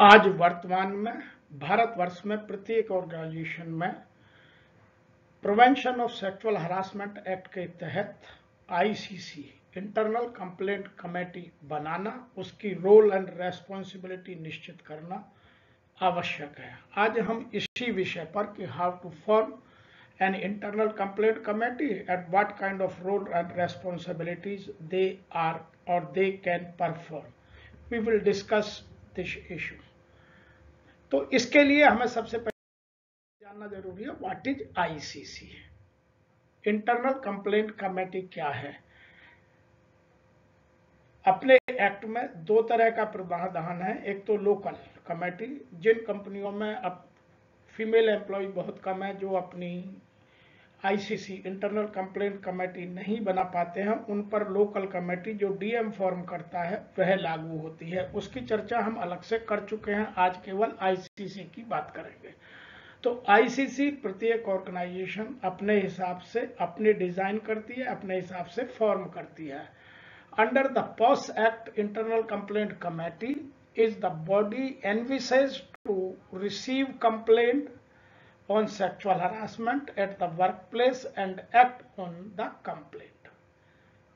आज वर्तमान में भारतवर्ष में प्रत्येक ऑर्गेनाइजेशन में prevention of sexual harassment act के तहत आईसीसी इंटरनल कंप्लेंट कमेटी बनाना, उसकी रोल एंड रेस्पॉन्सिबिलिटी निश्चित करना आवश्यक है। आज हम इसी विषय पर कि how to form an internal complaint committee and what kind of role and responsibilities they are और they can perform, we will discuss this issue. तो इसके लिए हमें सबसे पहले जानना जरूरी है what is ICC. Internal complaint committee क्या है? अपने एक्ट में दो तरह का प्रावधान है। एक तो लोकल कमेटी, जिन कंपनियों में अब फीमेल एम्प्लॉय बहुत कम है जो अपनी आईसीसी इंटरनल कंप्लेंट कमेटी नहीं बना पाते हैं, उन पर लोकल कमेटी जो डीएम फॉर्म करता है वह लागू होती है। उसकी चर्चा हम अलग से कर चुके हैं, आज केवल आईसीसी की बात करेंगे। तो आईसीसी प्रत्येक ऑर्गेनाइजेशन अपने हिसाब से अपने डिजाइन करती है, अपने हिसाब से फॉर्म करती है। Under the POSH act, internal complaint committee is the body envisaged to receive complaint on sexual harassment at the workplace and act on the complaint।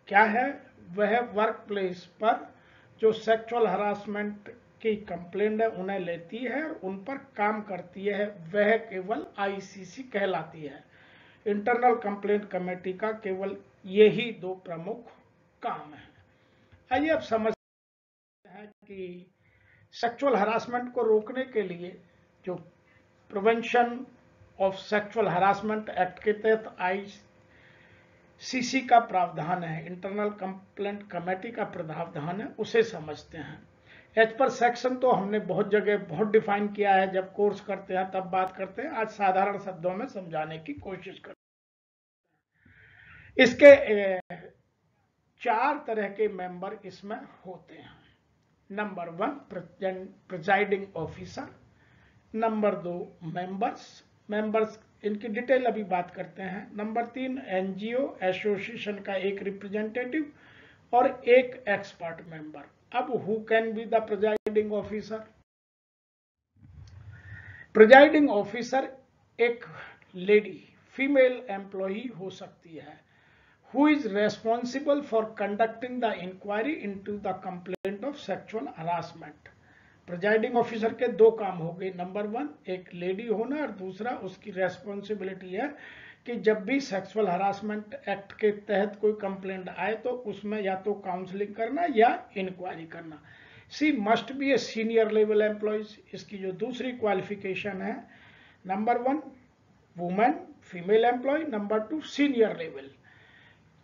क्या है? वह वर्क प्लेस पर जो सेक्सुअल हरासमेंट की कंप्लेंट है उन्हें लेती है और उन पर काम करती है, वह केवल आईसीसी कहलाती है। इंटरनल कंप्लेंट कमेटी का केवल यही दो प्रमुख काम है। आइए अब समझते हैं कि सेक्सुअल हरासमेंट को रोकने के लिए जो prevention of sexual harassment act के तहत आईसीसी का प्रावधान है, इंटरनल कंप्लेंट कमेटी का प्रावधान है, उसे समझते हैं। एज पर सेक्शन तो हमने बहुत जगह बहुत डिफाइन किया है, जब कोर्स करते हैं तब बात करते हैं। आज साधारण शब्दों में समझाने की कोशिश करते हैं। इसके 4 तरह के मेंबर इसमें होते हैं। Number 1 presiding officer, number 2 members इनकी डिटेल अभी बात करते हैं। नंबर 3 एनजीओ एसोसिएशन का एक रिप्रेजेंटेटिव और एक एक्सपर्ट मेंबर। अब who can be the presiding officer? Presiding officer एक लेडी फीमेल एम्प्लॉई हो सकती है, who is responsible for conducting the inquiry into the complaint of sexual harassment। Presiding officer के दो काम हो गए। नंबर 1 एक लेडी होना और दूसरा उसकी रेस्पॉन्सिबिलिटी है कि जब भी सेक्सुअल हरासमेंट एक्ट के तहत कोई कंप्लेंट आए तो उसमें या तो काउंसलिंग करना या इंक्वायरी करना। She must be a senior level employees. इसकी जो दूसरी क्वालिफिकेशन है, number 1 women female employee, number 2 senior level.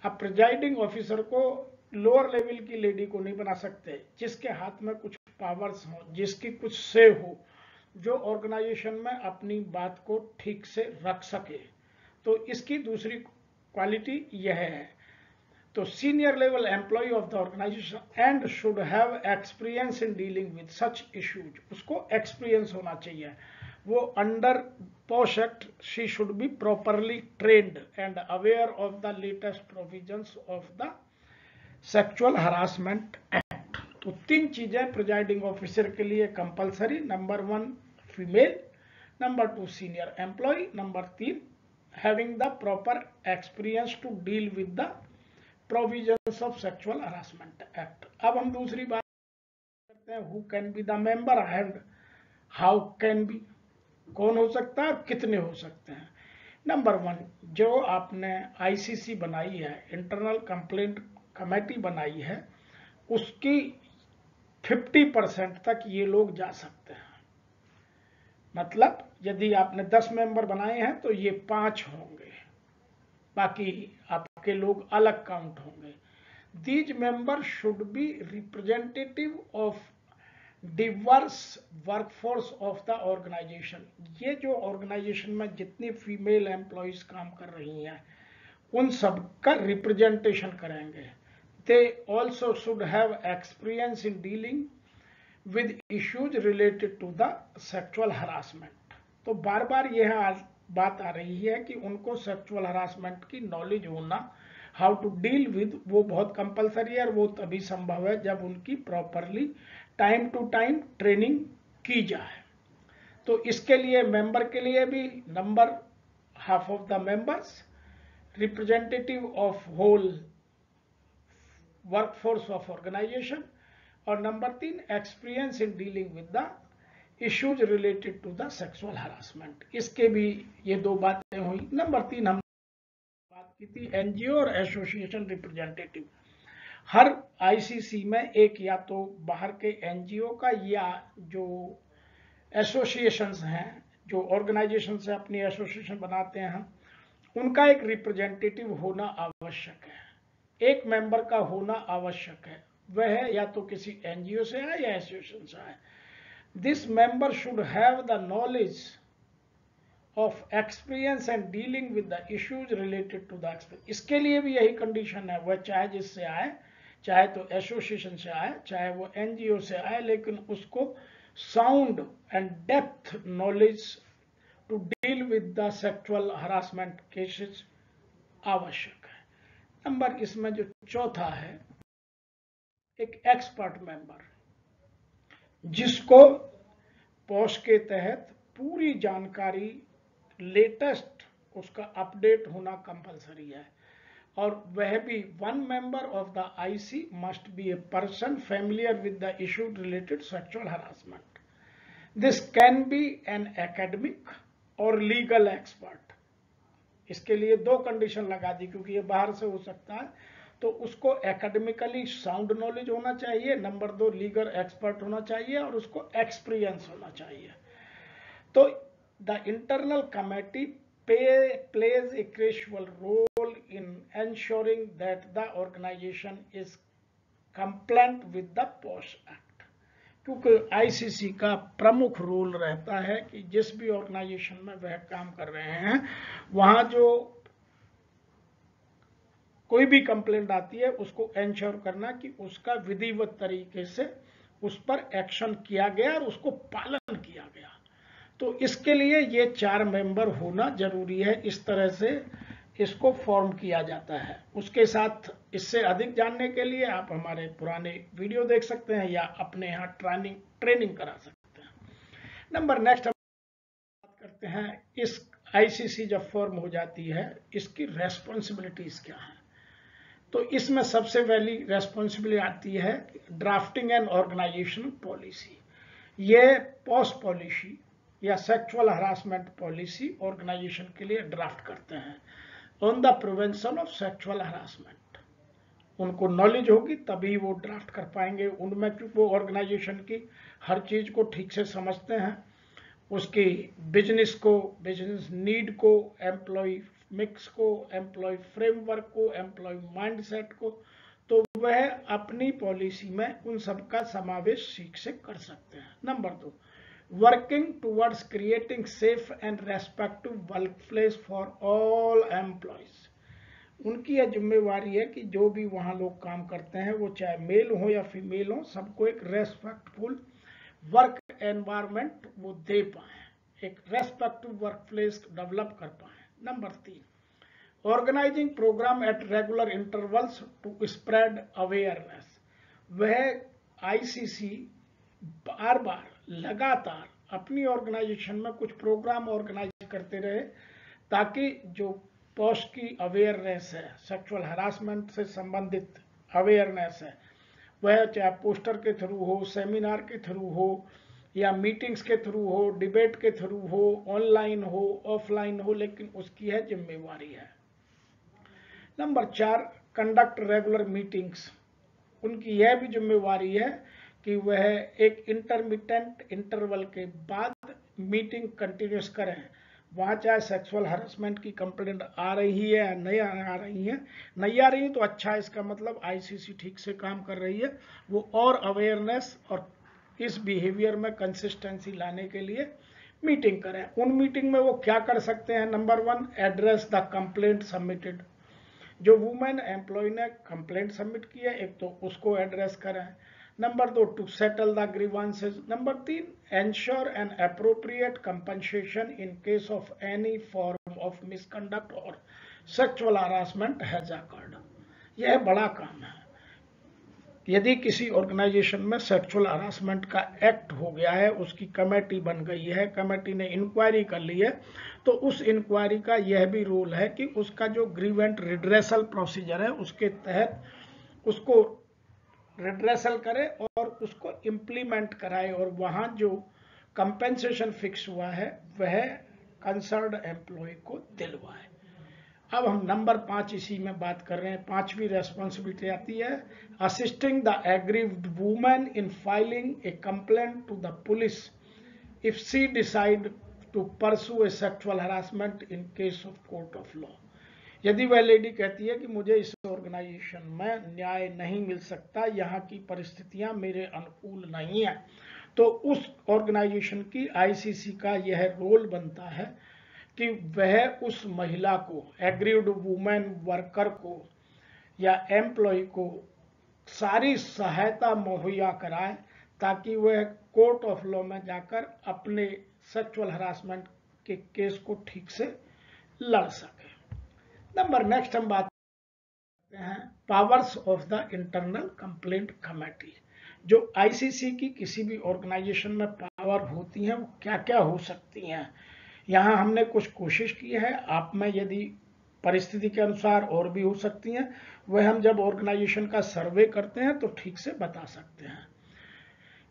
अब प्रिजाइडिंग ऑफिसर को लोअर लेवल की लेडी को नहीं बना सकते, जिसके हाथ में कुछ पावर्स हो, जिसकी कुछ से हो, जो ऑर्गेनाइजेशन में अपनी बात को ठीक से रख सके। तो इसकी दूसरी क्वालिटी यह है। तो senior level employee of the organisation and should have experience in dealing with such issues. उसको एक्सपीरियंस होना चाहिए। वो under POSH act she should be properly trained and aware of the latest provisions of the sexual harassment act. तो 3 चीजें presiding officer के लिए compulsory. Number 1 female, number 2 senior employee, number 3 having the proper experience to deal with the provisions of sexual harassment act. अब हम दूसरी बात करते हैं, who can be the member and how can be, कौन हो सकता है, कितने हो सकते हैं। नंबर 1 जो आपने आईसीसी बनाई है, इंटरनल कंप्लेंट कमेटी बनाई है, उसकी 50% तक ये लोग जा सकते हैं। मतलब यदि आपने 10 मेंबर बनाए हैं तो ये 5 होंगे, बाकी आपके लोग अलग काउंट होंगे। These member should be representative of diverse workforce of the organisation. ये जो ऑर्गेनाइजेशन में जितनी फीमेल एम्प्लॉयज काम कर रही हैं उन सब का रिप्रेजेंटेशन करेंगे। They also should have experience in dealing with issues related to the sexual harassment. तो बार बार यह बात आ रही है कि उनको सेक्सुअल हरासमेंट की नॉलेज होना, हाउ टू डील विद, वो बहुत कंपलसरी है और वो तभी संभव है जब उनकी properly time to time training की जाए। तो इसके लिए मेंबर के लिए भी number half of the members, representative of whole workforce of organisation, और number 3 experience in dealing with the issues related to the sexual harassment. इसके भी ये दो बातें हुई। नंबर 3 हम बात की थी एनजीओ और एसोसिएशन रिप्रेजेंटेटिव। हर आईसीसी में एक या तो बाहर के एनजीओ का या जो एसोसिएशंस हैं, जो ऑर्गेनाइजेशन से अपनी एसोसिएशन बनाते हैं, उनका एक रिप्रेजेंटेटिव होना आवश्यक है, एक मेंबर का होना आवश्यक है। वह या तो किसी एनजीओ से आए या एसोसिएशन से आए। This member should have the knowledge of experience and dealing with the issues related to the experience. इसके लिए भी यही कंडीशन है, वह चाहे जिससे आए, चाहे तो एसोसिएशन से आए, चाहे वो एनजीओ से आए, लेकिन उसको sound and depth knowledge to deal with the sexual harassment cases आवश्यक है। नंबर इसमें जो चौथा है, एक एक्सपर्ट मेंबर, जिसको पॉश के तहत पूरी जानकारी लेटेस्ट उसका अपडेट होना कंपलसरी है, और वह भी one member of the IC must be a person familiar with the issue related sexual harassment. This can be an academic और लीगल एक्सपर्ट। इसके लिए दो कंडीशन लगा दी, क्योंकि ये बाहर से हो सकता है, तो उसको एकेडमिकली साउंड नॉलेज होना चाहिए, नंबर 2 लीगल एक्सपर्ट होना चाहिए, और उसको एक्सपीरियंस होना चाहिए। तो the internal committee plays a crucial role in ensuring that the organization is compliant with the POS Act। क्योंकि आईसीसी का प्रमुख रोल रहता है कि जिस भी ऑर्गेनाइजेशन में वह काम कर रहे हैं, वहां जो कोई भी कंप्लेंट आती है उसको एंश्योर करना कि उसका विधिवत तरीके से उस पर एक्शन किया गया और उसको पालन किया गया। तो इसके लिए ये 4 मेंबर होना जरूरी है। इस तरह से इसको फॉर्म किया जाता है। उसके साथ इससे अधिक जानने के लिए आप हमारे पुराने वीडियो देख सकते हैं या अपने यहाँ ट्रेनिंग करा सकते हैं। नंबर नेक्स्ट हम बात करते हैं, इस आईसीसी जब फॉर्म हो जाती है, इसकी रेस्पॉन्सिबिलिटीज क्या है। तो इसमें सबसे पहली रेस्पॉन्सिबिलिटी आती है ड्राफ्टिंग एंड ऑर्गेनाइजेशन पॉलिसी। ये पोस्ट पॉलिसी या सेक्सुअल हरासमेंट पॉलिसी ऑर्गेनाइजेशन के लिए ड्राफ्ट करते हैं on the prevention of sexual harassment. उनको नॉलेज होगी तभी वो ड्राफ्ट कर पाएंगे उनमें, क्योंकि वो ऑर्गेनाइजेशन की हर चीज को ठीक से समझते हैं, उसकी बिजनेस को, बिजनेस नीड को, एम्प्लॉय मिक्स को, एम्प्लॉय फ्रेमवर्क को, एम्प्लॉय माइंडसेट को, तो वह अपनी पॉलिसी में उन सबका समावेश ठीक से कर सकते हैं। Number 2, working towards creating safe and respective work place for all employees. उनकी यह जिम्मेवारी है कि जो भी वहां लोग काम करते हैं, वो चाहे मेल हो या फीमेल हो, सबको एक रेस्पेक्टफुल वर्क एनवायरनमेंट वो दे पाए, एक रेस्पेक्टिव वर्क प्लेस डेवलप कर पाए। Number 3, organising programme at regular intervals to spread awareness. वह आईसीसी बार बार लगातार अपनी ऑर्गेनाइजेशन में कुछ प्रोग्राम ऑर्गेनाइज करते रहे, ताकि जो पोस्ट की अवेयरनेस है, सेक्सुअल हरासमेंट से संबंधित अवेयरनेस है, वह चाहे पोस्टर के थ्रू हो, सेमिनार के थ्रू हो, या मीटिंग्स के थ्रू हो, डिबेट के थ्रू हो, ऑनलाइन हो, ऑफलाइन हो, लेकिन उसकी है जिम्मेवारी है। Number 4, conduct regular meetings. उनकी यह भी जिम्मेवारी है कि वह एक इंटरमिटेंट इंटरवल के बाद मीटिंग कंटिन्यूस करें। वहाँ चाहे सेक्सुअल हरासमेंट की कंप्लेंट आ रही है या नहीं आ रही है, नहीं आ रही है तो अच्छा, इसका मतलब आईसीसी ठीक से काम कर रही है। वो और अवेयरनेस और इस बिहेवियर में कंसिस्टेंसी लाने के लिए मीटिंग करें। उन मीटिंग में वो क्या कर सकते हैं। Number 1, address the complaint submitted. जो वुमेन एम्प्लॉय ने कंप्लेंट सबमिट की है, एक तो उसको एड्रेस करें। Number 2, to settle the grievances. Number 3, ensure an appropriate compensation in case of any form of misconduct और सेक्सुअल हरासमेंट हैज अकर्ड। यह बड़ा काम है। यदि किसी ऑर्गेनाइजेशन में सेक्सुअल हरासमेंट का एक्ट हो गया है, उसकी कमेटी बन गई है, कमेटी ने इंक्वायरी कर ली है, तो उस इंक्वायरी का यह भी रोल है कि उसका जो ग्रीवेंट रिड्रेसल प्रोसीजर है उसके तहत उसको रिड्रेसल करे और उसको इम्प्लीमेंट कराए, और वहां जो कंपेंसेशन फिक्स हुआ है वह कंसर्न्ड एम्प्लॉय को दिलवाए। अब हम नंबर 5 इसी में बात कर रहे हैं। 5वीं रेस्पॉन्सिबिलिटी आती है assisting the aggrieved woman in filing a complaint to the police if she decide to pursue a sexual harassment in case of court of law. यदि वह लेडी कहती है कि मुझे इस ऑर्गेनाइजेशन में न्याय नहीं मिल सकता, यहाँ की परिस्थितियां मेरे अनुकूल नहीं है, तो उस ऑर्गेनाइजेशन की आईसीसी का यह रोल बनता है कि वह उस महिला को, एग्रीव्ड वुमेन वर्कर को या एम्प्लॉय को सारी सहायता मुहैया कराए ताकि वह कोर्ट ऑफ लॉ में जाकर अपने सेक्सुअल हरासमेंट के केस को ठीक से लड़ सके। नेक्स्ट हम बात करते हैं powers of the internal complaint committee. जो आईसीसी की किसी भी ऑर्गेनाइजेशन में पावर होती हैं वो क्या क्या हो सकती हैं, यहाँ हमने कुछ कोशिश की है। आप में यदि परिस्थिति के अनुसार और भी हो सकती हैं, वह हम जब ऑर्गेनाइजेशन का सर्वे करते हैं तो ठीक से बता सकते हैं।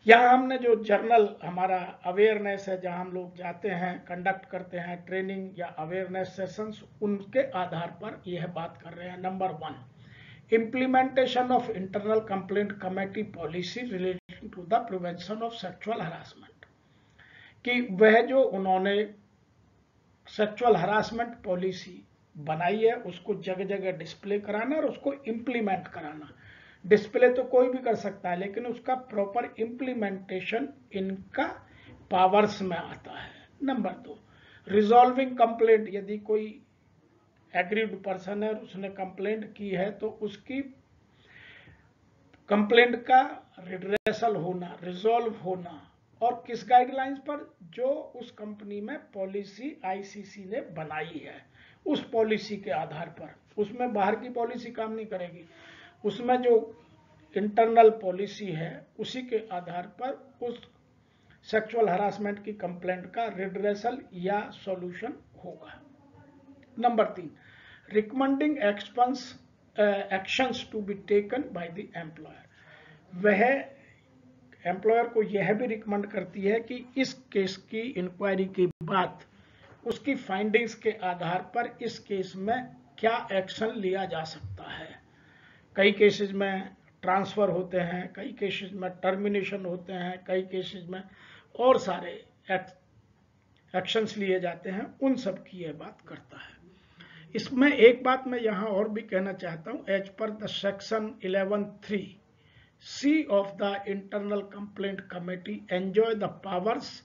यहाँ हमने जो जर्नल हमारा अवेयरनेस है, जहाँ हम लोग जाते हैं, कंडक्ट करते हैं ट्रेनिंग या अवेयरनेस सेशंस, उनके आधार पर यह बात कर रहे हैं। Number 1, implementation of internal complaint committee policy related to the prevention of sexual harassment, कि वह जो उन्होंने सेक्सुअल हरासमेंट पॉलिसी बनाई है उसको जगह जगह डिस्प्ले कराना और उसको इम्प्लीमेंट कराना। डिस्प्ले तो कोई भी कर सकता है, लेकिन उसका प्रॉपर इम्प्लीमेंटेशन इनका पावर्स में आता है। नंबर 2, रिजॉल्विंग कंप्लेंट, यदि कोई एग्रीड पर्सन है और उसने कंप्लेंट की है तो उसकी कंप्लेंट का रिड्रेसल होना, रिजॉल्व होना, और किस गाइडलाइंस पर, जो उस कंपनी में पॉलिसी आईसीसी ने बनाई है उस पॉलिसी के आधार पर। उसमें बाहर की पॉलिसी काम नहीं करेगी, उसमें जो इंटरनल पॉलिसी है उसी के आधार पर उस सेक्सुअल हरासमेंट की कंप्लेंट का रिड्रेसल या सॉल्यूशन होगा। Number 3, recommending actions to be taken by the employer, वह एम्प्लॉयर को यह भी रिकमेंड करती है कि इस केस की इंक्वायरी के बाद उसकी फाइंडिंग्स के आधार पर इस केस में क्या एक्शन लिया जा सकता है। कई केसेस में ट्रांसफर होते हैं, कई केसेस में टर्मिनेशन होते हैं, कई केसेस में और सारे एक्शंस लिए जाते हैं, उन सब की यह बात करता है। इसमें एक बात मैं यहां और भी कहना चाहता हूं, as per the section 11(3)(c) of the internal complaint committee enjoy the powers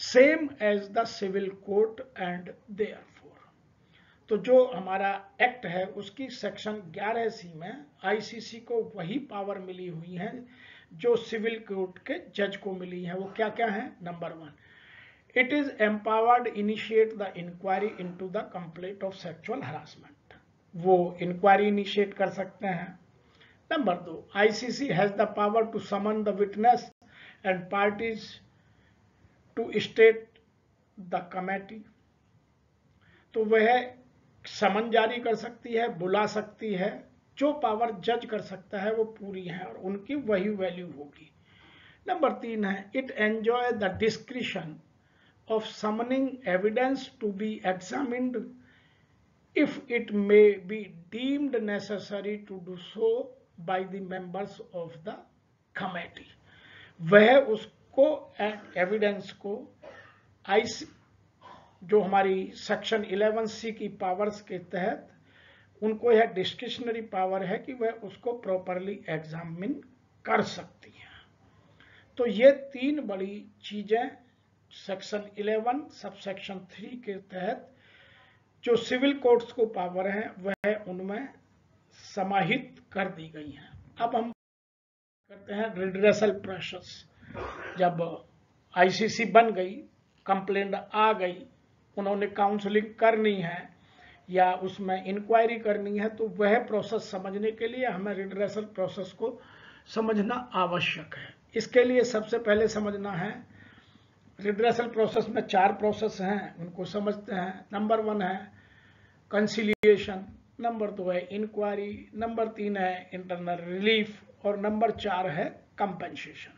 same as the civil court and therefore, तो जो हमारा एक्ट है उसकी सेक्शन 11(c) में आईसीसी को वही पावर मिली हुई है जो सिविल कोर्ट के जज को मिली है। वो क्या क्या है? Number 1, it is empowered initiate the inquiry into the complaint of sexual harassment, वो इंक्वायरी इनिशिएट कर सकते हैं। Number 2, ICC has the power to summon the witness and parties to state the committee, तो वह समन जारी कर सकती है, बुला सकती है, जो पावर जज कर सकता है वो पूरी है और उनकी वही वैल्यू होगी। नंबर 3 है, it enjoy the discretion of summoning evidence to be examined if it may be deemed necessary to do so by the members of the committee, वह उसको एविडेंस को जो हमारी सेक्शन 11(c) की पावर्स के तहत उनको यह डिस्क्रिशनरी पावर है कि वह उसको प्रॉपरली एग्जामिन कर सकती है। तो ये 3 बड़ी चीजें सेक्शन 11 सब सेक्शन 3 के तहत जो सिविल कोर्ट्स को पावर है वह उनमें समाहित कर दी गई हैं। अब हम करते हैं रिड्रेसल प्रोसेस। जब आईसीसी बन गई, कंप्लेंट आ गई, उन्होंने काउंसलिंग करनी है या उसमें इंक्वायरी करनी है, तो वह प्रोसेस समझने के लिए हमें रिड्रेसल प्रोसेस को समझना आवश्यक है। इसके लिए सबसे पहले समझना है, रिड्रेसल प्रोसेस में 4 प्रोसेस हैं, उनको समझते हैं। नंबर 1 है कंसिलिएशन, नंबर 2 है इंक्वायरी, नंबर 3 है इंटरनल रिलीफ और नंबर 4 है कंपेंसेशन।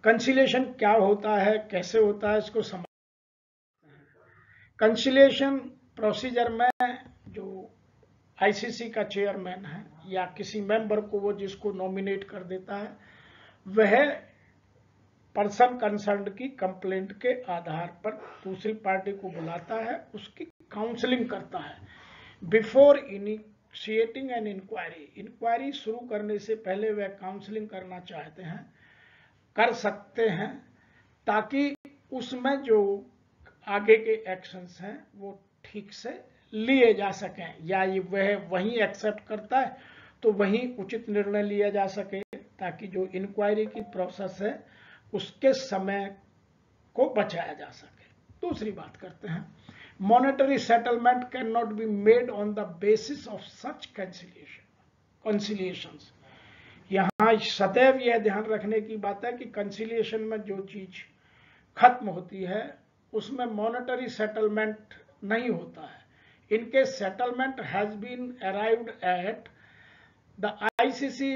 कंसिलिएशन क्या होता है, कैसे होता है, इसको समझ। कंसिलिएशन प्रोसीजर में जो आईसीसी का चेयरमैन है या किसी मेंबर को वो जिसको नॉमिनेट कर देता है, वह पर्सन कंसर्न्ड की कंप्लेंट के आधार पर दूसरी पार्टी को बुलाता है, उसकी काउंसलिंग करता है। बिफोर इनिशिएटिंग एन इंक्वायरी शुरू करने से पहले वह काउंसलिंग करना चाहते हैं, कर सकते हैं, ताकि उसमें जो आगे के एक्शंस हैं वो ठीक से लिए जा सकें, या ये वह वहीं एक्सेप्ट करता है तो वहीं उचित निर्णय लिया जा सके, ताकि जो इंक्वायरी की प्रोसेस है उसके समय को बचाया जा सके। दूसरी बात करते हैं, monetary settlement can not be made on the basis of such conciliations. यहां सदैव यह ध्यान रखने की बात है कि कंसिलिएशन में जो चीज खत्म होती है उसमें मॉनेटरी सेटलमेंट नहीं होता है। इनके settlement has been arrived at, the ICC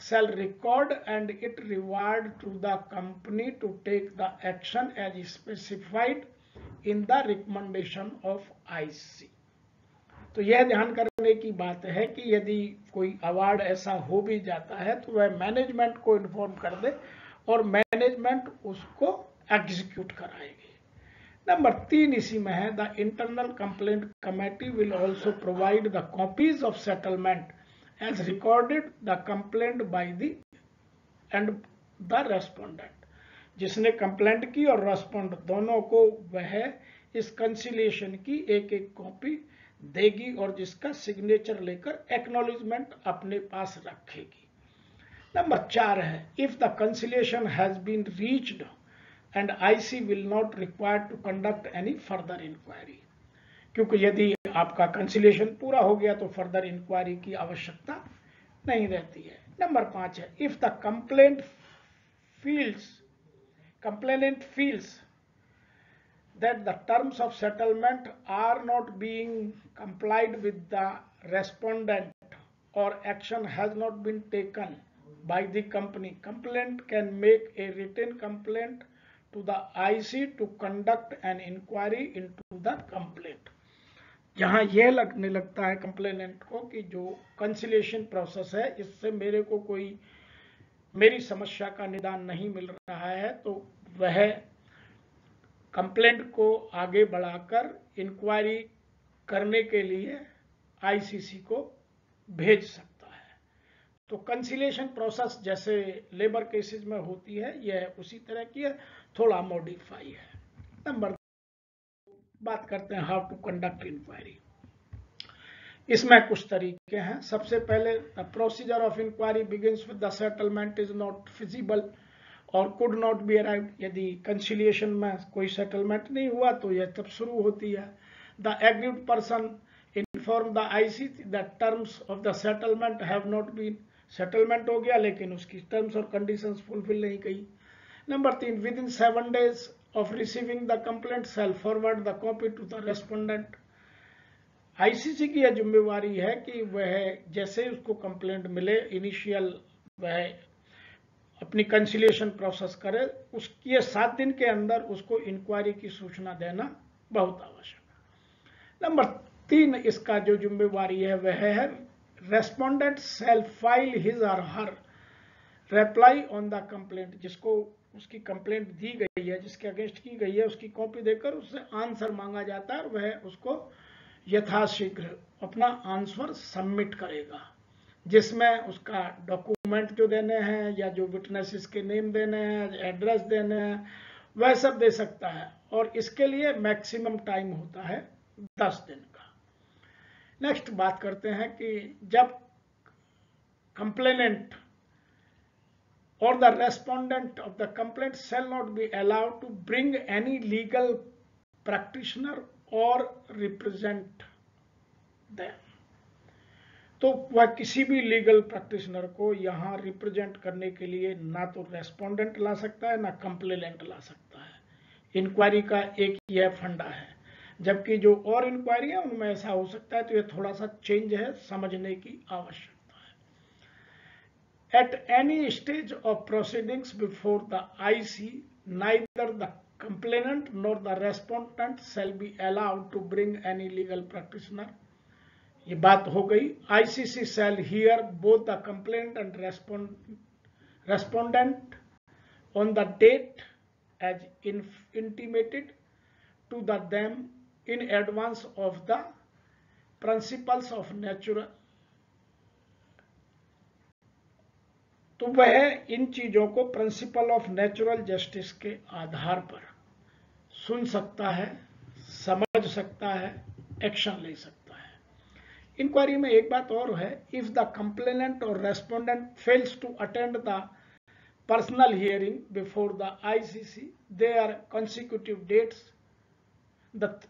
shall record and it reward to the company to take the action as specified in the recommendation of ICC। तो यह ध्यान करने की बात है कि यदि कोई अवार्ड ऐसा हो भी जाता है तो वह मैनेजमेंट को इन्फॉर्म कर दे और मैनेजमेंट उसको एग्जीक्यूट कराएगी। नंबर 3 इसी में है, the internal complaint committee will also provide the copies of settlement as recorded the complaint by the and the respondent। जिसने कंप्लेंट की और रेस्पोंड दोनों को वह इस कंसिलिएशन की एक एक कॉपी देगी और जिसका सिग्नेचर लेकर एक्नॉलेजमेंट अपने पास रखेगी। नंबर 4 है, if the conciliation has been reached and IC will not required to conduct any further inquiry. क्योंकि यदि आपका कंसिलिएशन पूरा हो गया तो फर्दर इंक्वायरी की आवश्यकता नहीं रहती है। नंबर 5 है, if the complainant feels that the terms of settlement are not being complied with the respondent और action has not been taken by the company, complaint can make a written complaint to the IC to conduct an inquiry into the complaint. जहां यह लगने लगता है complainant को कि जो conciliation process है इससे मेरे को कोई मेरी समस्या का निदान नहीं मिल रहा है, तो वह कंप्लेंट को आगे बढ़ाकर इंक्वायरी करने के लिए आईसीसी को भेज सकता है। तो कंसिलिएशन प्रोसेस जैसे लेबर केसेस में होती है यह उसी तरह की है, थोड़ा मॉडिफाई है। नंबर बात करते हैं हाउ टू कंडक्ट इंक्वायरी। इसमें कुछ तरीके हैं। सबसे पहले, the procedure of inquiry begins with the settlement is not feasible और कुड नॉट बी अराइव्ड। यदि कंसिलिएशन में कोई सेटलमेंट नहीं हुआ तो यह तब शुरू होती है। The agreed person inform the IC the terms of the settlement have not been, settlement हो गया लेकिन उसकी टर्म्स और कंडीशंस फुलफिल नहीं की। Number 3, with in 7 days of receiving the complaint shall forward the copy to the respondent। ICC की यह जिम्मेवारी है कि वह जैसे उसको कंप्लेंट मिले इनिशियल वह अपनी कंसिलिएशन प्रोसेस करे, उसकी 7 दिन के अंदर उसको इंक्वायरी की सूचना देना बहुत आवश्यक है। नंबर 3 इसका जो जिम्मेवारी है वह है, रेस्पोंडेंट शैल फाइल हिज और हर रिप्लाई ऑन द कंप्लेंट। जिसको उसकी कंप्लेंट दी गई है, जिसके अगेंस्ट की गई है, उसकी कॉपी देकर उससे आंसर मांगा जाता है और वह उसको यथाशीघ्र अपना आंसर सबमिट करेगा, जिसमें उसका डॉक्यूमेंट जो देने हैं या जो विटनेसेस के नेम देने हैं, एड्रेस देने हैं, वह सब दे सकता है और इसके लिए मैक्सिमम टाइम होता है 10 दिन का। नेक्स्ट बात करते हैं कि जब complainant or the respondent of the complaint shall not be allowed to bring any legal practitioner or represent them। तो वह किसी भी लीगल प्रैक्टिशनर को यहाँ रिप्रेजेंट करने के लिए ना तो रेस्पोंडेंट ला सकता है ना कंप्लेनेंट ला सकता है। इंक्वायरी का एक यह फंडा है, जबकि जो और इंक्वायरी है उनमें ऐसा हो सकता है। तो ये थोड़ा सा चेंज है, समझने की आवश्यकता है। At any stage of proceedings before the IC, neither the complainant nor the respondent shall be allowed to bring any legal practitioner। ये बात हो गई। ICC shall hear both the complainant and respondent on the date as intimated to them in advance of the principles of natural। तो वह इन चीजों को principal of natural justice के आधार पर सुन सकता है, समझ सकता है, एक्शन ले सकता है। इंक्वायरी में एक बात और है, इफ द कंप्लेनेंट और respondent fails to attend the personal hearing before the ICC, they are consecutive dates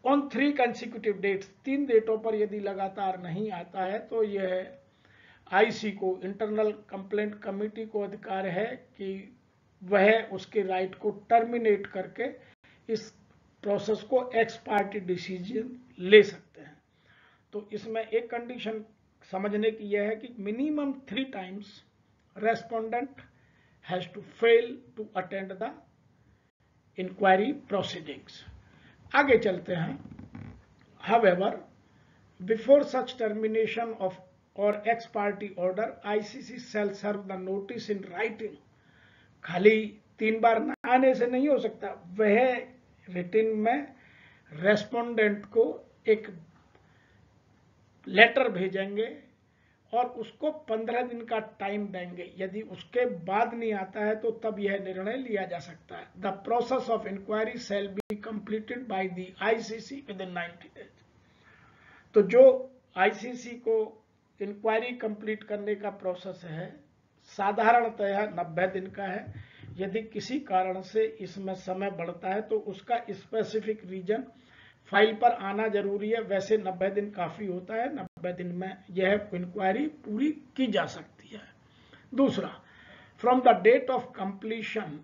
on 3 consecutive dates, 3 डेटों पर यदि लगातार नहीं आता है तो यह IC को, इंटरनल कंप्लेंट कमेटी को अधिकार है कि वह उसके राइट को टर्मिनेट करके इस प्रोसेस को एक्स पार्टी डिसीजन ले सकते हैं। तो इसमें एक कंडीशन समझने की यह है कि minimum 3 times respondent has to fail to attend the inquiry proceedings. आगे चलते हैं। However, before such termination of और ex parte order, ICC shall serve the notice in writing। खाली 3 बार ना आने से नहीं हो सकता, वह रिटिन में रेस्पोंडेंट को एक लेटर भेजेंगे और उसको 15 दिन का टाइम देंगे। यदि उसके बाद नहीं आता है तो तब यह निर्णय लिया जा सकता है। The process of inquiry shall be completed by the ICC within 90 days। तो जो ICC को इंक्वायरी कंप्लीट करने का प्रोसेस है साधारणतः 90 दिन का है। यदि किसी कारण से इसमें समय बढ़ता है तो उसका स्पेसिफिक रीजन फाइल पर आना जरूरी है। वैसे 90 दिन काफी होता है, 90 दिन में यह इंक्वायरी पूरी की जा सकती है। दूसरा, from the date of completion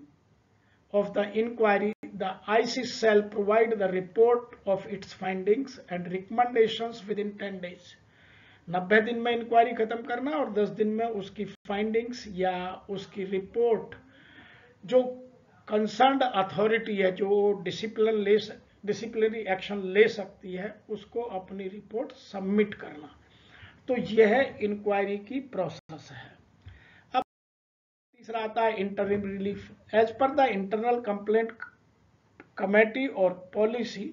of the inquiry, the ICC shall provide the report of its findings and recommendations within 10 days। 90 दिन में इंक्वायरी खत्म करना और 10 दिन में उसकी फाइंडिंग्स या उसकी रिपोर्ट जो कंसर्न्ड अथॉरिटी है, जो डिसिप्लिनरी एक्शन ले सकती है, उसको अपनी रिपोर्ट सबमिट करना। तो यह इंक्वायरी की प्रोसेस है। तीसरा आता है interim relief. As per the internal complaint committee और policy,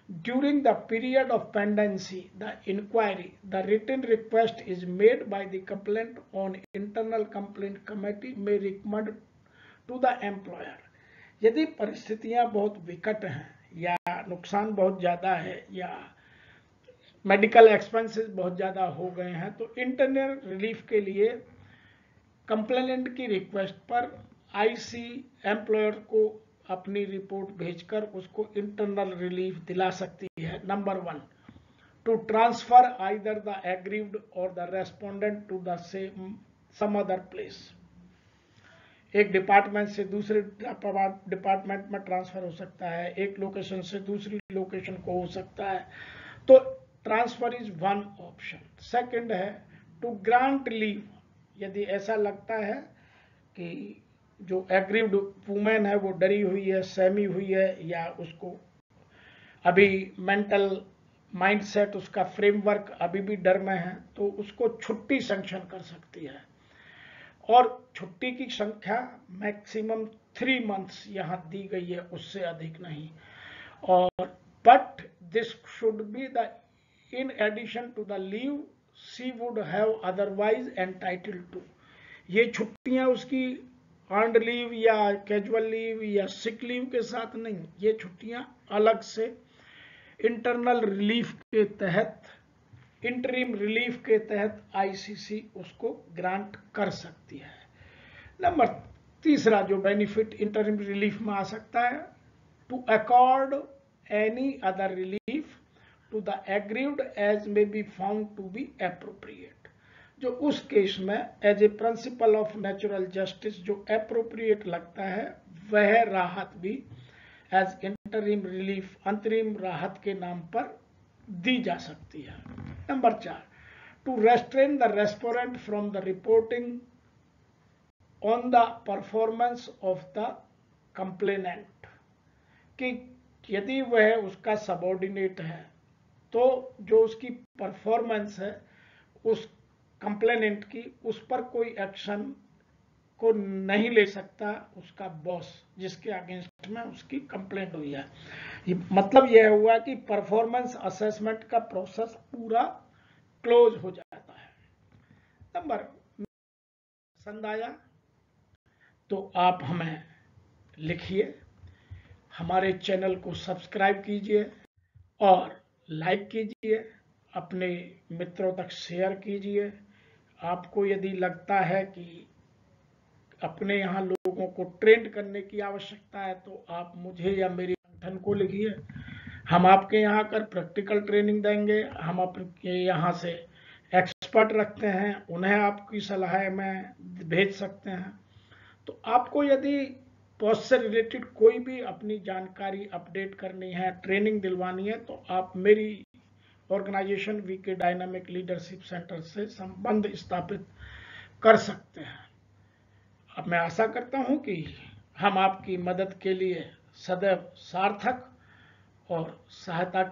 during the period of pendency the inquiry, the written request is made by the complaint on internal complaint committee में रिकमेंड टू द एम्प्लॉयर। यदि परिस्थितियां बहुत विकट हैं या नुकसान बहुत ज्यादा है या मेडिकल एक्सपेंसेस बहुत ज्यादा हो गए हैं, तो इंटरनल रिलीफ के लिए कंप्लेनेंट की रिक्वेस्ट पर IC एम्प्लॉयर को अपनी रिपोर्ट भेजकर उसको इंटरनल रिलीफ दिला सकती है। Number 1, to transfer either the aggrieved और the respondent to the some other place. एक डिपार्टमेंट से दूसरे डिपार्टमेंट में ट्रांसफर हो सकता है, एक लोकेशन से दूसरी लोकेशन को हो सकता है। तो transfer is one option. Second है टू ग्रांट लीव। यदि ऐसा लगता है कि जो एग्रीव्ड वुमेन है वो डरी हुई है, सहमी हुई है, या उसको अभी मेंटल माइंडसेट, उसका फ्रेमवर्क अभी भी डर में है, तो उसको छुट्टी सैंक्शन कर सकती है। और छुट्टी की संख्या मैक्सिमम 3 months यहां दी गई है, उससे अधिक नहीं। और but this should be the in addition to the leave she would have otherwise entitled to. ये छुट्टियां उसकी अर्नड लीव या कैजुअल लीव या सिक लीव के साथ नहीं, ये छुट्टियां अलग से इंटरनल रिलीफ के तहत, इंटरिम रिलीफ के तहत ICC उसको ग्रांट कर सकती है। नंबर तीसरा जो बेनिफिट इंटरिम रिलीफ में आ सकता है, to accord any other relief to the aggrieved as may be found to be appropriate। जो उस केस में as a principle of natural justice जो एप्रोप्रिएट लगता है वह राहत भी एज इंटरिम रिलीफ अंतरिम राहत के नाम पर दी जा सकती है। Number 4, to restrain the respondent from the reporting on the performance of the complainant, कि यदि वह उसका सबऑर्डिनेट है तो जो उसकी परफॉर्मेंस है उस कंप्लेनेंट की, उस पर कोई एक्शन को नहीं ले सकता उसका बॉस जिसके अगेंस्ट में उसकी कंप्लेंट हुई है। मतलब यह हुआ कि परफॉर्मेंस असेसमेंट का प्रोसेस पूरा क्लोज हो जाता है। नंबर पसंद आया तो आप हमें लिखिए, हमारे चैनल को सब्सक्राइब कीजिए और लाइक कीजिए, अपने मित्रों तक शेयर कीजिए। आपको यदि लगता है कि अपने यहाँ लोगों को ट्रेंड करने की आवश्यकता है तो आप मुझे या मेरे संगठन को लिखिए, हम आपके यहाँ कर प्रैक्टिकल ट्रेनिंग देंगे। हम आपके यहाँ से एक्सपर्ट रखते हैं, उन्हें आपकी सलाह में भेज सकते हैं। तो आपको यदि पोस्ट से रिलेटेड कोई भी अपनी जानकारी अपडेट करनी है, ट्रेनिंग दिलवानी है, तो आप मेरी organisation V K dynamic leadership centre से संबंध स्थापित कर सकते हैं। अब मैं आशा करता हूं कि हम आपकी मदद के लिए सदैव सार्थक और सहायता